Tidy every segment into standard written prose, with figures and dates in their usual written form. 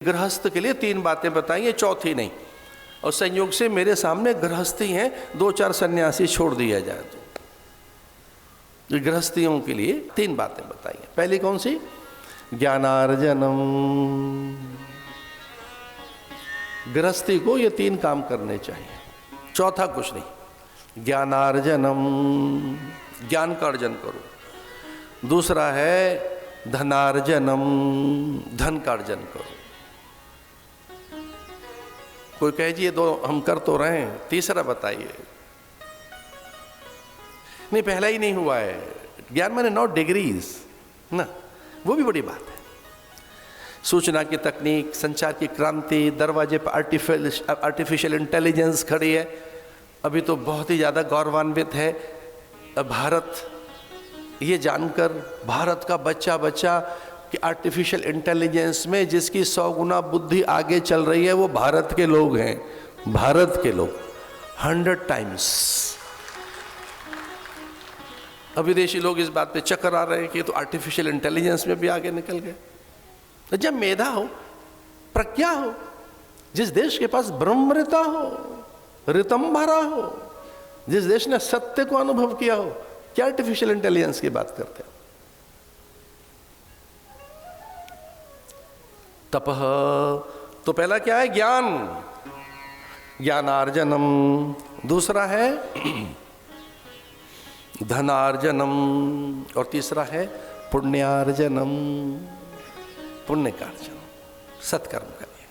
गृहस्थ के लिए 3 बातें बताई हैं, चौथी नहीं। और संयोग से मेरे सामने गृहस्थी हैं, 2-4 सन्यासी छोड़ दिया जाए तो गृहस्थियों के लिए 3 बातें बताई हैं। पहली कौन सी? ज्ञानार्जनम। गृहस्थी को ये 3 काम करने चाहिए, चौथा कुछ नहीं। ज्ञानार्जनम, ज्ञान का अर्जन करो। दूसरा है धनार्जनम, धन का अर्जन करो। कोई कहे जी ये 2 हम कर तो रहे हैं, तीसरा बताइए। नहीं, पहला ही नहीं हुआ है। ज्ञान माने नॉट डिग्रीज ना, वो भी बड़ी बात है। सूचना की तकनीक, संचार की क्रांति, दरवाजे पर आर्टिफिशियल इंटेलिजेंस खड़ी है। अभी तो बहुत ही ज़्यादा गौरवान्वित है भारत ये जानकर, भारत का बच्चा कि आर्टिफिशियल इंटेलिजेंस में जिसकी 100 गुना बुद्धि आगे चल रही है वो भारत के लोग हैं। भारत के लोग 100 टाइम्स। अब विदेशी लोग इस बात पे चक्कर आ रहे हैं कि तो आर्टिफिशियल इंटेलिजेंस में भी आगे निकल गए। तो जब मेधा हो, प्रज्ञा हो, जिस देश के पास ब्रह्मृता हो, ऋतम भरा हो, जिस देश ने सत्य को अनुभव किया हो, क्या आर्टिफिशियल इंटेलिजेंस की बात करते हैं? तपह, तो पहला क्या है? ज्ञान, ज्ञानार्जनम। दूसरा है धनार्जनम, और तीसरा है पुण्यार्जनम, पुण्य का अर्जन, सत्कर्म करिए।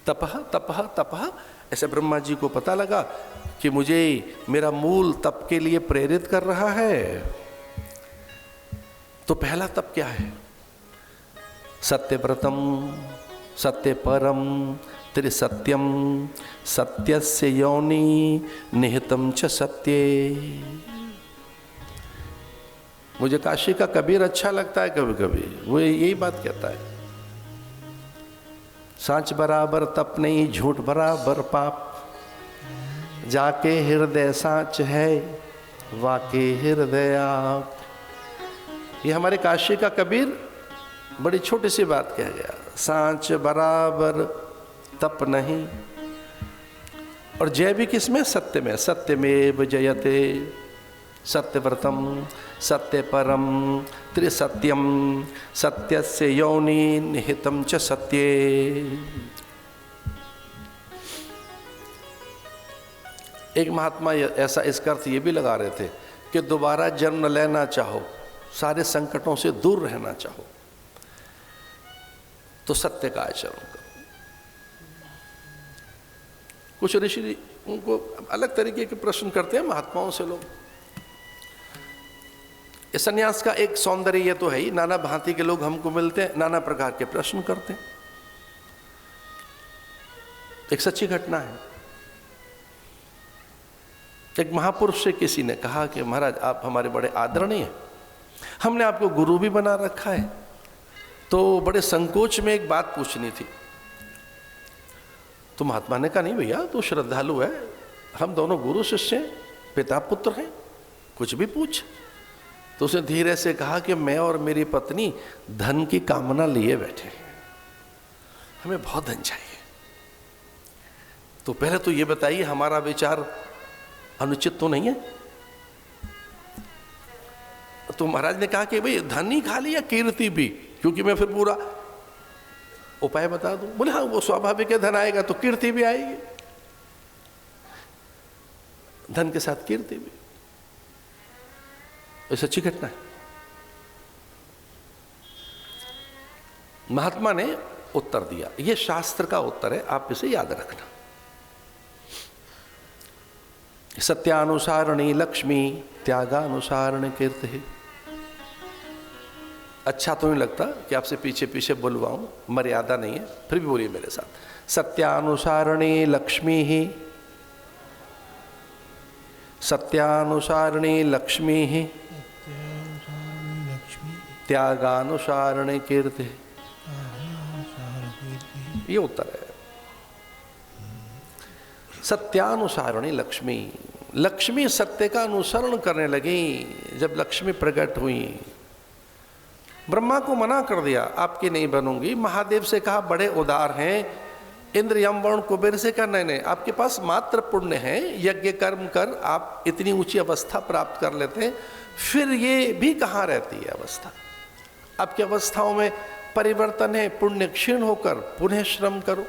तपह तपह तपह, ऐसे ब्रह्मा जी को पता लगा कि मुझे मेरा मूल तप के लिए प्रेरित कर रहा है। तो पहला तप क्या है? सत्यव्रतम, सत्य परम, त्रिसत्यम, सत्यस्य योनि निहितम च सत्ये। मुझे काशी का कबीर अच्छा लगता है कभी कभी, वो यही बात कहता है, सांच बराबर तप नहीं, झूठ बराबर पाप, जाके हृदय सांच है, वाके हृदय आप। ये हमारे काशी का कबीर बड़ी छोटी सी बात कह गया, सांच बराबर तप नहीं। और जय भी किसमें? सत्य में। सत्यमेव जयते, सत्यव्रतम, सत्य परम, त्रिसत्यम, सत्यस्य योनि निहितम च सत्ये। एक महात्मा ऐसा इसका अर्थ ये भी लगा रहे थे कि दोबारा जन्म लेना चाहो, सारे संकटों से दूर रहना चाहो, तो सत्य का आचरण करो। कुछ ऋषि उनको अलग तरीके के प्रश्न करते हैं महात्माओं से लोग। इस सन्यास का एक सौंदर्य ये तो है ही, नाना भांति के लोग हमको मिलते हैं, नाना प्रकार के प्रश्न करते हैं। एक सच्ची घटना है, एक महापुरुष से किसी ने कहा कि महाराज आप हमारे बड़े आदरणीय हैं, हमने आपको गुरु भी बना रखा है, तो बड़े संकोच में एक बात पूछनी थी। तो महात्मा ने कहा नहीं भैया, तू श्रद्धालु है, हम दोनों गुरु शिष्य हैं, पिता पुत्र हैं, कुछ भी पूछ। तो उसने धीरे से कहा कि मैं और मेरी पत्नी धन की कामना लिए बैठे हैं, हमें बहुत धन चाहिए। तो पहले तो ये बताइए हमारा विचार अनुचित तो नहीं है? तो महाराज ने कहा कि भाई धन ही खाली या कीर्ति भी, क्योंकि मैं फिर पूरा उपाय बता दूं। बोले हाँ वो स्वाभाविक है, धन आएगा तो कीर्ति भी आएगी, धन के साथ कीर्ति भी। ये सच्ची घटना है। महात्मा ने उत्तर दिया, ये शास्त्र का उत्तर है, आप इसे याद रखना। सत्यानुसारणी लक्ष्मी, त्यागानुसारणी कीर्ति। अच्छा तो नहीं लगता कि आपसे पीछे पीछे बुलवाऊं, मर्यादा नहीं है, फिर भी बोलिए मेरे साथ। सत्यानुसारणी लक्ष्मी ही, सत्यानुसारणी लक्ष्मी ही, त्यागानुसारणी कीर्ति। ये उत्तर है। सत्यानुसारणी लक्ष्मी, लक्ष्मी सत्य का अनुसरण करने लगी। जब लक्ष्मी प्रकट हुई ब्रह्मा को मना कर दिया, आपकी नहीं बनूंगी। महादेव से कहा बड़े उदार हैं। इंद्र, यम, वरुण, कुबेर से कहा नहीं नहीं, आपके पास मात्र पुण्य है, यज्ञ कर्म कर आप इतनी ऊंची अवस्था प्राप्त कर लेते हैं, फिर ये भी कहाँ रहती है अवस्था। आपकी अवस्थाओं में परिवर्तन है, पुण्य क्षीण होकर पुनः श्रम करो।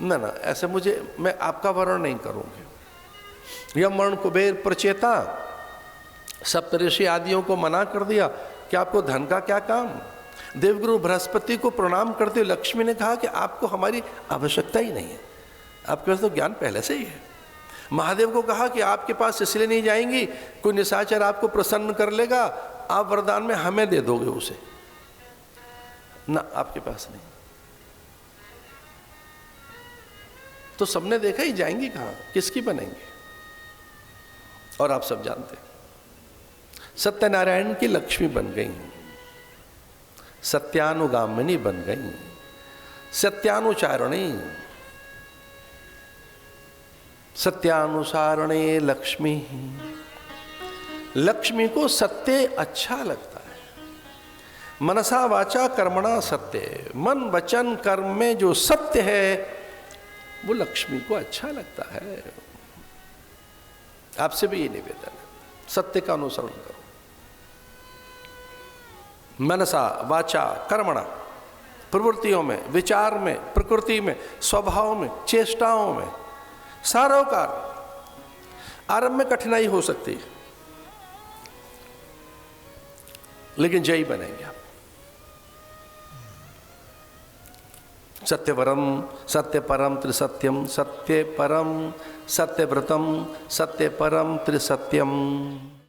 ना ना, ऐसे मैं आपका वर्ण नहीं करूँगी। यम, वरुण, कुबेर, प्रचेता, सप्तऋषि आदियों को मना कर दिया कि आपको धन का क्या काम। देवगुरु बृहस्पति को प्रणाम करते हुए लक्ष्मी ने कहा कि आपको हमारी आवश्यकता ही नहीं है, आपके पास तो ज्ञान पहले से ही है। महादेव को कहा कि आपके पास इसलिए नहीं जाएंगी, कोई निशाचर आपको प्रसन्न कर लेगा, आप वरदान में हमें दे दोगे उसे, ना आपके पास नहीं। तो सबने देखा ही जाएंगी कहां, किसकी बनेंगे। और आप सब जानते हैं सत्यनारायण की लक्ष्मी बन गई, सत्यानुगामिनी बन गई, सत्यानुचारणी, सत्यानुसारणे लक्ष्मी। लक्ष्मी को सत्य अच्छा लगता है। मनसा वाचा कर्मणा सत्य, मन वचन कर्म में जो सत्य है वो लक्ष्मी को अच्छा लगता है। आपसे भी ये निवेदन है, सत्य का अनुसरण करो। मनसा वाचा कर्मणा, प्रवृत्तियों में, विचार में, प्रकृति में, स्वभाव में, चेष्टाओं में, सारोकार। आरंभ में कठिनाई हो सकती है, लेकिन जयी बनेंगे आप। सत्यवरम सत्य परम त्रिसत्यम, सत्य परम सत्यव्रतम सत्य परम त्रिसत्यम।